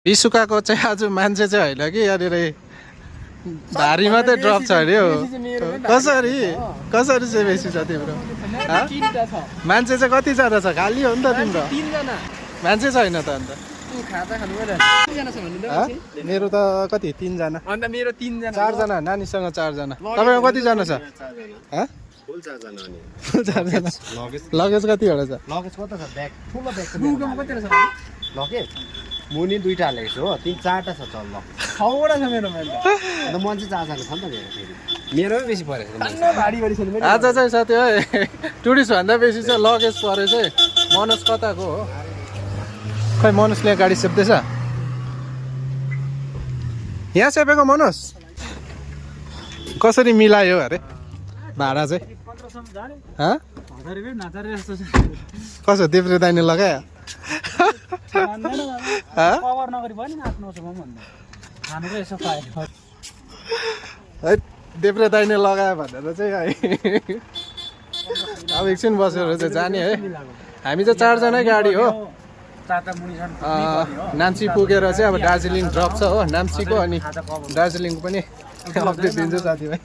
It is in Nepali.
बिसुकाको चाहिँ आज मान्छे चाहिँ होइन कि यहाँनिर भारी मात्रै ड्रप छ अरे हो कसरी चाहिँ बेसी छ तिम्रो मान्छे चाहिँ कतिजना छ खाली हो नि त तिम्रो मान्छे छैन त अन्त मेरो त कति 3 जना अन्त मेरो 3 जना 4 जना नानीसँग 4 जना तपाईको कति जना छ फुल 4 जना अनि 4 जना लगेज कतिवटा छ लगेज कता छ ब्याग ठुलो ब्याग छ बुकमा कति रहेछ लगेज मुनि 2टा हालेको छु हो 3-4टा छ चल ल 6वटा छ मेरोमा अन्त मन चाहिँ 4 जना छ नि त मेरो फेरि मेरोमै बेसी परेछ भारी भारी छ नि आज चाहिँ साथी है टुरिस्ट भन्दा बेसी चाहिँ लगेज परे चाहिँ मनोज कताको हो खै मनोजले गाडी सेप्दैछ यहाँ सेपेको मनोज कसरी मिलायो अरे भाडा चाहिँ कसो देब्रे दाइने लगायो कभर नगरी भयो नि 8-9 सौमा भन्दा खानुको यसो पायो है देब्रे दाइने लगायो भनेर चाहिँ है अब एकछिन बसेर चाहिँ जाने है हामी चाहिँ 4 जनै गाडी हो नाम्ची पुगेर चाहिँ अब दार्जिलिङ ड्रप छ हो नाम्चीको अनि दार्जिलिङको पनि अपडेट दिन्छु साथीभाइ